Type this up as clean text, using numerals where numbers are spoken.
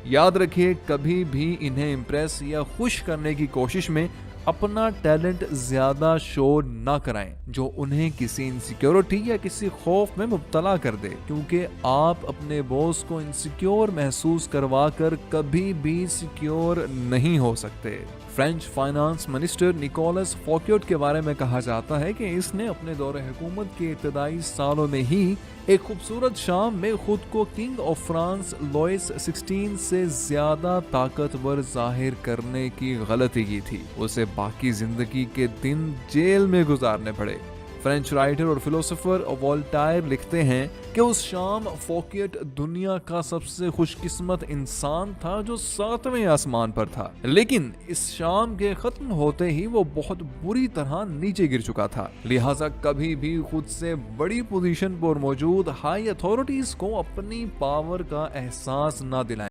याद रखिए, कभी भी इन्हें इम्प्रेस या खुश करने की कोशिश में अपना टैलेंट ज्यादा शो ना कराएं, जो उन्हें किसी इनसिक्योरिटी या किसी खौफ में मुब्तला कर दे, क्योंकि आप अपने बॉस को इनसिक्योर महसूस करवा कर कभी भी सिक्योर नहीं हो सकते। फ्रेंच फाइनेंस मिनिस्टर निकोलस फौक्योट के बारे में कहा जाता है कि इसने अपने दौरे हुकूमत के इब्तदाई सालों में ही एक खूबसूरत शाम में खुद को किंग ऑफ फ्रांस लुइस 16 से ज्यादा ताकतवर जाहिर करने की गलती की थी। उसे बाकी जिंदगी के दिन जेल में गुजारने पड़े। फ्रेंच राइटर और फिलोसोफर वोल्टायर लिखते हैं कि उस शाम फोकियट दुनिया का सबसे खुशकिस्मत इंसान था जो 7वें आसमान पर था, लेकिन इस शाम के खत्म होते ही वो बहुत बुरी तरह नीचे गिर चुका था। लिहाजा कभी भी खुद से बड़ी पोजीशन पर मौजूद हाई अथॉरिटीज को अपनी पावर का एहसास ना दिलाएं।